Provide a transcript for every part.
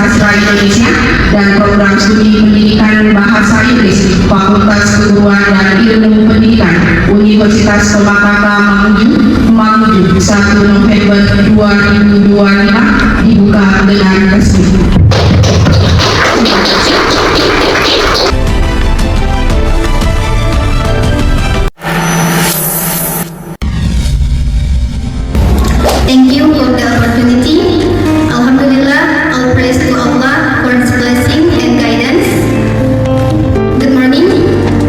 Sastra Indonesia dan program studi pendidikan bahasa Inggris Fakultas Keguruan dan Ilmu Pendidikan Universitas Toba Mamuju 1 November 2025 dibuka dengan resmi. Thank you for the opportunity. Alhamdulillah, all praise to Allah for His blessing and guidance. Good morning,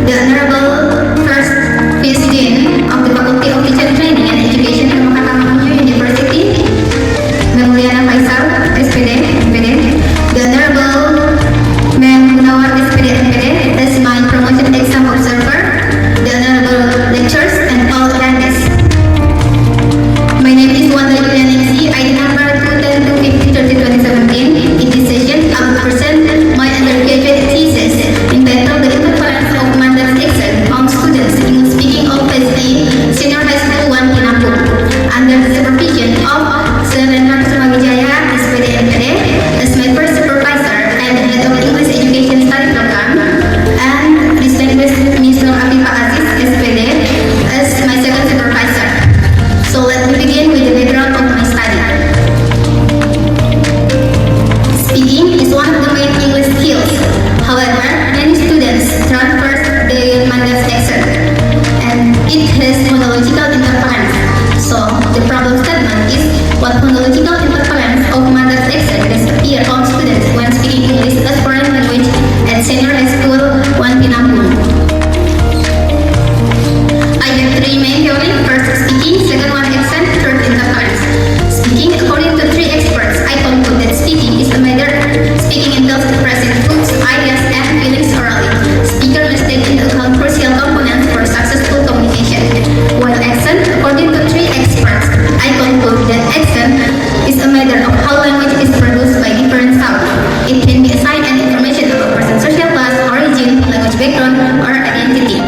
the Honorable First Vice Dean of the Faculty of Teacher Training and Education from Mamuju University, Memuliana Faisal, SPD, MPD, the Honorable Mem Munawar, SPD, MPD, as my promotion exam observer, the Honorable lecturers and all attendees. My name is Wanda Yulianiksi, ID number 210-250-2017. In this session, I will present my undergraduate thesis entitled The Interference of Mandarin Accent on Students in Speaking of SD Senior High School 1 Kinapur, under the supervision of Senator Sumagijaya, SPD MPD, as my first supervisor and head of English Education Study Program, and distinguished Mr. Afifah Aziz, SPD, as my second supervisor. So let me begin with the background of my study. Speaking is one of the main English skills. However, many students transfer their Mandarin accent, and it has phonological interference. So the problem statement is what phonological interference of Mandarin accent does appear on students when speaking English as foreign language at senior high school 1 Kinapur. I have three main theories. First, speaking. Second one, accent. Third, interference. Speaking, according to three experts, I conclude that speaking is a matter. Speaking entails expressing thoughts, ideas, and feelings orally. Speaker must take into account crucial components for successful communication. While accent, according to three experts, I conclude that accent is a matter of how language is produced by different sounds. It can be a sign and information of a person's social class, origin, language background, or identity.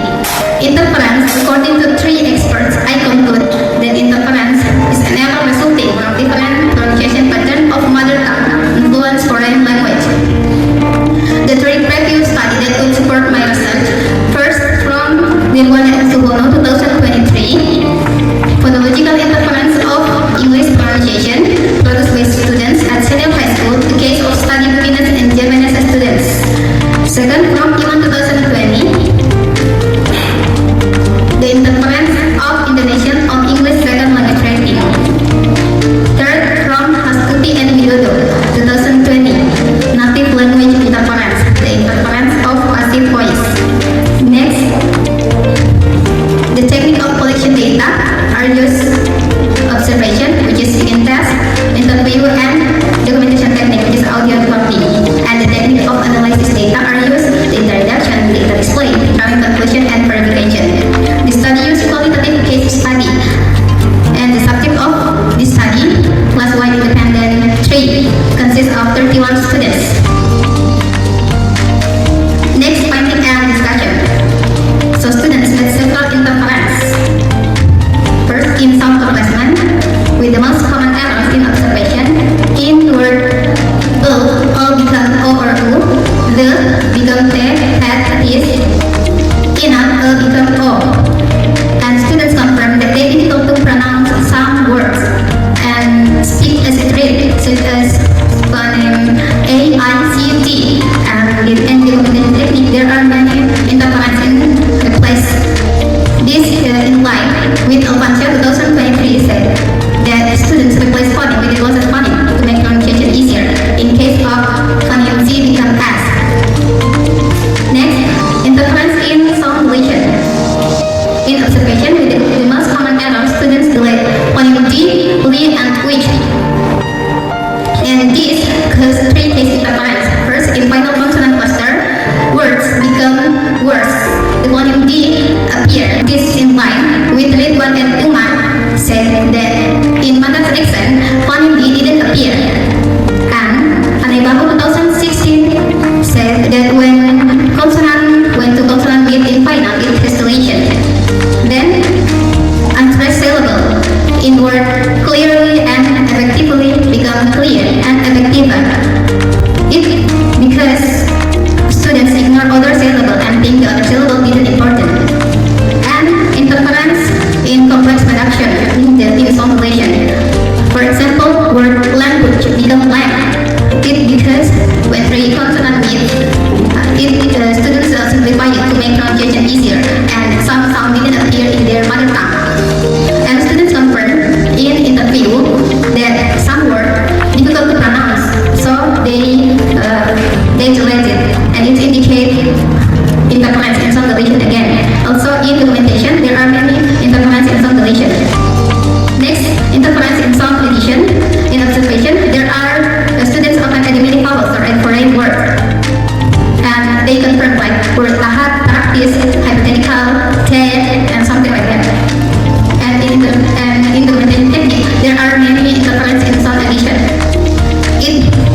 Interference, according to three experts, I conclude that interference is an error resulting from different pronunciation pattern of mother tongue influence foreign language. The three previous studies that could support my research: first, from Nirwana and Subono 2023, phonological interference of English pronunciation produced by students at senior high school, the case of study Finnish and Japanese students. Second, from Iman 2020, the interference of Indonesian on English second language rating. Third, from Hastuti and Widodo, 2020, native language interference, the interference of passive voice. Next, the technique of collection data are used observation, which is speaking test, interview, and documentation technique, which is audio copy. And the technique of analysis data are used the introduction, data display, drawing conclusion, and verification. The study used qualitative case study, and the subject of this study, class-wide independent 3, consists of 31 students. Next, finding and discussion. So students made several interference. First, in sound replacement, with the most common errors in observation, in word become O or U, the become T, at is, enough, become O. And students confirm that they difficult to pronounce some words and speak as it read, such as phoneme A, I, they deleted, and it indicates interference in sound deletion again. Also in documentation, there are many interference in sound deletion. Next, interference in sound addition. In observation, there are students of academic vowels or in foreign word. And they confirm like word ahad, practice, hypothetical, TED, and something like that. And in the documentation technique, there are many interference in sound addition.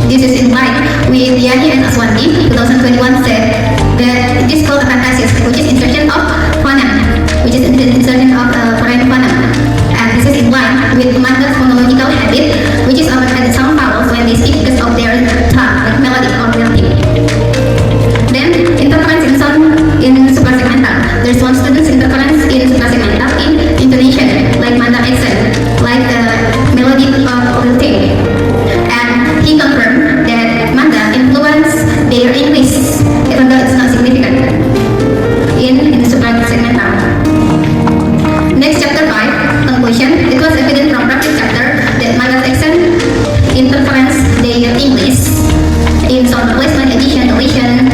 This is in line with Yani and Aswandi 2021 said that it is called aphantasis, which is insertion of phoneme, which is insertion of foreign phoneme. And this is in line with Manda's phonological habit, which is overhead sound vowels when they speak because of their tongue, like melodic or melting. Then interference in sound in suprasegmental. There's one student's interference in suprasegmental in intonation, like Manda accent, like melodic or melting. And he confirmed that Manda influenced their English, even though it's not significant in the suprasegmental. Next, chapter 5, conclusion. It was evident from practice chapter that Manda's accent interference their English in sound replacement, addition, deletion,